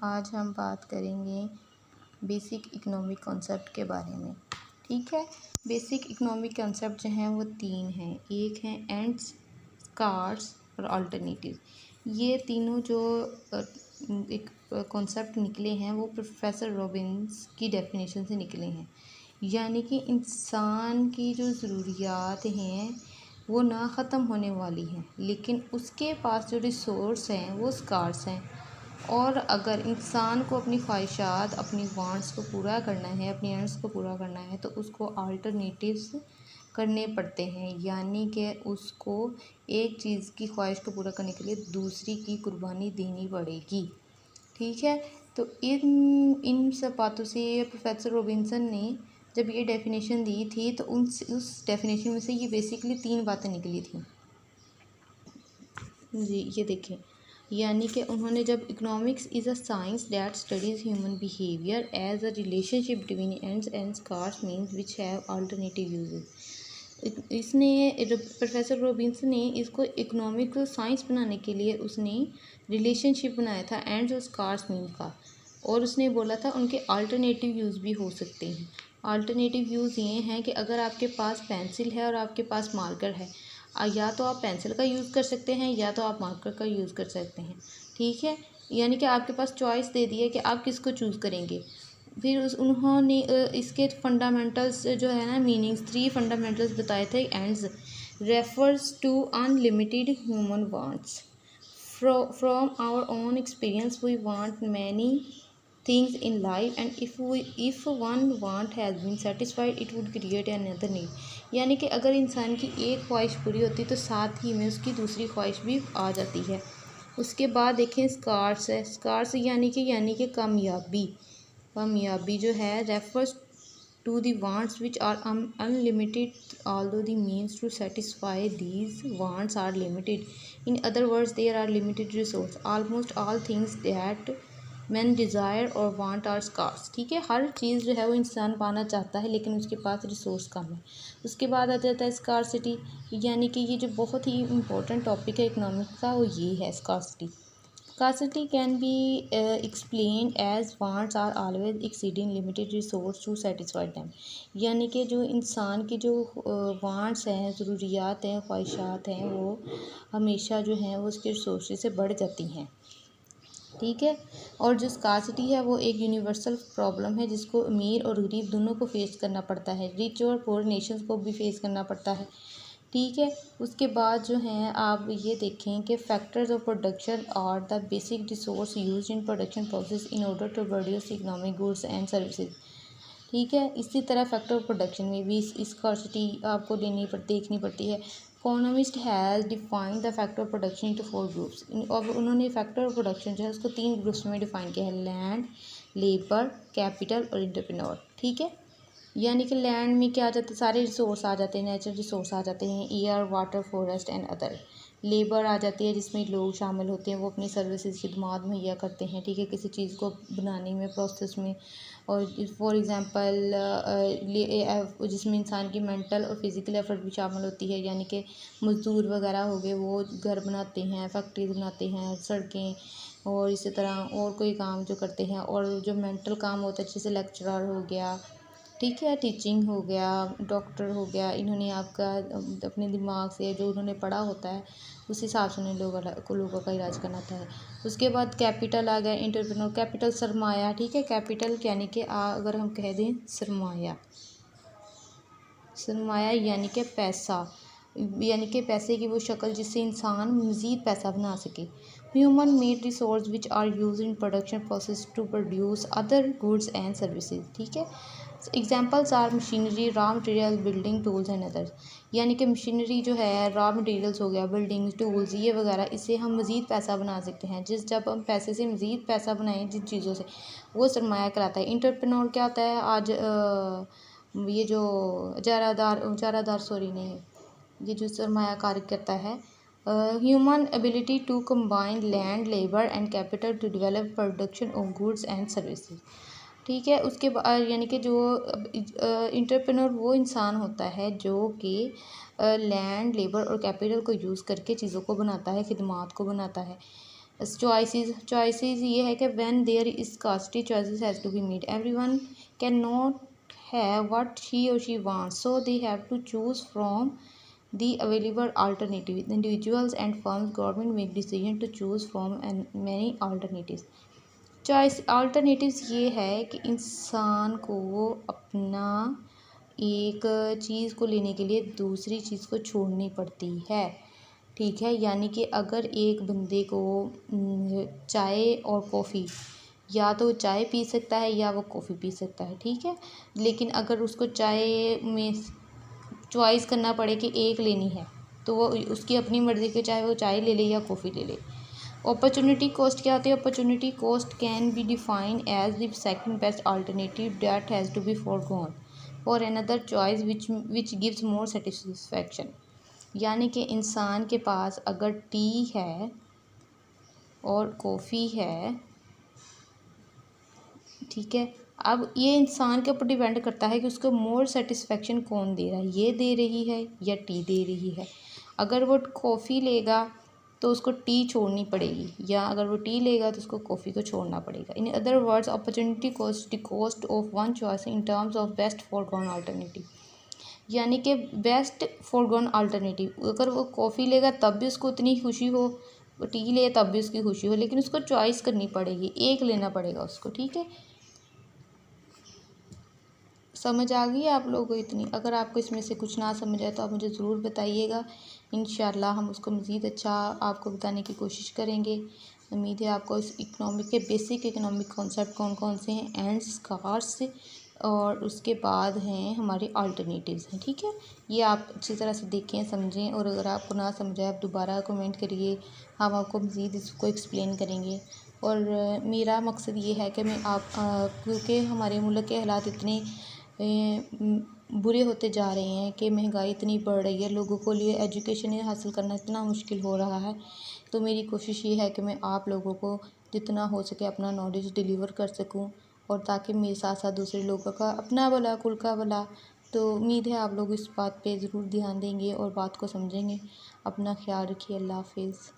आज हम बात करेंगे बेसिक इकोनॉमिक कॉन्सेप्ट के बारे में। ठीक है, बेसिक इकोनॉमिक कॉन्सेप्ट जो हैं वो तीन हैं। एक है एंड्स, स्कार्स और अल्टरनेटिव। ये तीनों जो एक कॉन्सेप्ट निकले हैं वो प्रोफेसर रॉबिन्स की डेफिनेशन से निकले हैं। यानी कि इंसान की जो ज़रूरियात हैं वो ना ख़त्म होने वाली हैं, लेकिन उसके पास जो रिसोर्स हैं वो स्कार्स हैं। और अगर इंसान को अपनी ख्वाहिशात, अपनी वांट्स को पूरा करना है, अपनी अर्न्स को पूरा करना है, तो उसको अल्टरनेटिव्स करने पड़ते हैं। यानी कि उसको एक चीज़ की ख्वाहिश को पूरा करने के लिए दूसरी की कुर्बानी देनी पड़ेगी। ठीक है, तो इन सब बातों से प्रोफेसर रॉबिन्सन ने जब ये डेफिनेशन दी थी तो उस डेफिनेशन में से ये बेसिकली तीन बातें निकली थी जी। ये देखें, यानी कि उन्होंने जब economics is a science that studies human behaviour as a relationship between ends and scarce means which have alternative uses. इसने प्रोफेसर रॉबिन्सन ने इसको इकोनॉमिक साइंस बनाने के लिए उसने रिलेशनशिप बनाया था एंड्स और स्कार्स मीन्स का, और उसने बोला था उनके अल्टरनेटिव यूज़ भी हो सकते हैं। अल्टरनेटिव यूज़ ये हैं कि अगर आपके पास पेंसिल है और आपके पास मार्कर है, या तो आप पेंसिल का यूज़ कर सकते हैं या तो आप मार्कर का यूज़ कर सकते हैं। ठीक है, यानी कि आपके पास चॉइस दे दी है कि आप किसको चूज़ करेंगे। फिर उन्होंने इसके फंडामेंटल्स जो है ना, मीनिंग्स, 3 फंडामेंटल्स बताए थे। Ends refers to unlimited human wants from our own experience we want many things in life and if one want has been satisfied it would create another need। यानी कि अगर इंसान की एक ख्वाहिश पूरी होती तो साथ ही में उसकी दूसरी ख्वाहिश भी आ जाती है। उसके बाद देखें स्कार्स है। स्कार्स यानी कि कामयाबी जो है refers to the wants which are unlimited although the means to satisfy these wants are limited. In other words, there are limited resources. Almost all things that men desire और want are scarce। ठीक है, हर चीज़ जो है वो इंसान पाना चाहता है लेकिन उसके पास रिसोर्स कम है। उसके बाद आ जाता है स्कार्सिटी, यानी कि ये जो बहुत ही इम्पोर्टेंट टॉपिक है इकोनॉमिक्स का वो ये है scarcity. Scarcity can be explained as wants are always exceeding limited resource to satisfy them। यानी कि जो इंसान की जो वांट्स हैं, ज़रूरियात हैं, ख्वाहिशात हैं, वो हमेशा जो हैं वो उसके रिसोर्सेज से बढ़ जाती हैं। ठीक है, और जो स्कार्सिटी है वो एक यूनिवर्सल प्रॉब्लम है जिसको अमीर और गरीब दोनों को फेस करना पड़ता है, रिच और पुअर नेशंस को भी फेस करना पड़ता है। ठीक है, उसके बाद जो हैं आप ये देखें कि factors of production are the basic resource used in production process in order to produce economic goods and services. ठीक है, इसी तरह फैक्टर ऑफ प्रोडक्शन में भी स्कार्सिटी आपको देखनी पड़ती है। Economist has defined the factor of production into 4 groups. अब उन्होंने फैक्टर ऑफ प्रोडक्शन जो है उसको 3 ग्रुप्स में डिफाइन किया है, लैंड, लेबर, कैपिटल और एंटरप्रेन्योर। ठीक है, यानी कि लैंड में क्या आ जाता है, सारे रिसोर्स आ जाते हैं, नेचुरल रिसोर्स आ जाते हैं, air, water, forest and other. Labour आ जाती है जिसमें लोग शामिल होते हैं, वो अपनी सर्विसेज खिदमात मुहैया करते हैं। ठीक है, किसी चीज़ को बनाने में, प्रोसेस में, और फॉर एग्ज़ाम्पल जिसमें इंसान की मेंटल और फिज़िकल एफर्ट भी शामिल होती है। यानी कि मज़दूर वगैरह हो गए, वो घर बनाते हैं, फैक्ट्रीज बनाते हैं, सड़कें, और इसी तरह और कोई काम जो करते हैं। और जो मेंटल काम होता है जैसे लेक्चरर हो गया, ठीक है, टीचिंग हो गया, डॉक्टर हो गया, इन्होंने आपका अपने दिमाग से जो उन्होंने पढ़ा होता है उस हिसाब से उन्हें लोगों का इलाज करना था। उसके बाद कैपिटल आ गया, एंटरप्रेन्योर। कैपिटल सरमाया। ठीक है, कैपिटल यानी कि अगर हम कह दें सरमाया यानी कि पैसा, यानी कि पैसे की वो शक्ल जिससे इंसान मज़ीद पैसा बना सके। Human made resource which are use in production process to produce other goods and services. ठीक है, examples are machinery, raw material, building tools and others. यानी कि मशीनरी जो है, रॉ मटेरियल्स हो गया, बिल्डिंग टूल्स, ये वगैरह, इससे हम मज़ीद पैसा बना सकते हैं। जब हम पैसे से मज़ीद पैसा बनाएं जिन चीज़ों से, वो सरमाया कहलाता है। एंटरप्रेन्योर क्या होता है, आज ये जो इजारादार सॉरी नहीं, ये जो सरमायाकारी करता है, human ability to combine land, labour and capital to develop production of goods and services. ठीक है, उसके बाद यानी कि जो एंटरप्रेन्योर वो इंसान होता है जो कि लैंड, लेबर और कैपिटल को यूज़ करके चीज़ों को बनाता है, खिदमात को बनाता है। चॉइसेस ये है कि when there is scarcity choices has to be made, everyone can not have what he और she wants, so they have to choose from the available alternative. Individuals and firms, government make decision to choose from many alternatives. Choice alternatives ये है कि इंसान को अपना एक चीज़ को लेने के लिए दूसरी चीज़ को छोड़नी पड़ती है, ठीक है। यानी कि अगर एक बंदे को चाय और कॉफ़ी, या तो चाय पी सकता है या वो कॉफ़ी पी सकता है, ठीक है। लेकिन अगर उसको चाय में चॉइस करना पड़े कि एक लेनी है, तो वो उसकी अपनी मर्ज़ी के, चाहे वो चाय ले ले या कॉफ़ी ले ले। अपॉर्चुनिटी कॉस्ट क्या होती है? Opportunity cost can be defined as the second best alternative that has to be forgone for another choice which gives more satisfaction. यानी कि इंसान के पास अगर टी है और कॉफ़ी है, ठीक है, अब ये इंसान के ऊपर डिपेंड करता है कि उसको मोर सेटिस्फेक्शन कौन दे रहा है, ये दे रही है या टी दे रही है। अगर वो कॉफ़ी लेगा तो उसको टी छोड़नी पड़ेगी, या अगर वो टी लेगा तो उसको कॉफ़ी को छोड़ना पड़ेगा। In other words, opportunity cost the cost of one choice in terms of best foregone alternative. यानी कि बेस्ट फॉरगॉन अल्टरनेटिव, अगर वो कॉफ़ी लेगा तब भी उसको उतनी खुशी हो, वो टी ले तब भी उसकी खुशी हो, लेकिन उसको चॉइस करनी पड़ेगी, एक लेना पड़ेगा उसको, ठीक है। समझ आ गई आप लोगों को इतनी? अगर आपको इसमें से कुछ ना समझ आए तो आप मुझे ज़रूर बताइएगा, इंशाल्लाह हम उसको मज़ीद अच्छा आपको बताने की कोशिश करेंगे। उम्मीद है आपको इस इकनॉमिक के बेसिक इकनॉमिक कॉन्सेप्ट कौन कौन से हैं, एंड स्कार्स, और उसके बाद हैं हमारे अल्टरनेटिव्स हैं, ठीक है। ये आप अच्छी तरह से देखें, समझें, और अगर आपको ना समझ आए आप दोबारा कमेंट करिए, हम आपको मज़ीद इसको एक्सप्लेन करेंगे। और मेरा मकसद ये है कि मैं क्योंकि हमारे मुल्क के हालात इतने बुरे होते जा रहे हैं कि महंगाई इतनी बढ़ रही है, लोगों को लिए एजुकेशन हासिल करना इतना मुश्किल हो रहा है। तो मेरी कोशिश ये है कि मैं आप लोगों को जितना हो सके अपना नॉलेज डिलीवर कर सकूं, और ताकि मेरे साथ साथ दूसरे लोगों का अपना भला कुल का भला। तो उम्मीद है आप लोग इस बात पे ज़रूर ध्यान देंगे और बात को समझेंगे। अपना ख्याल रखिए। अल्लाह हाफिज़।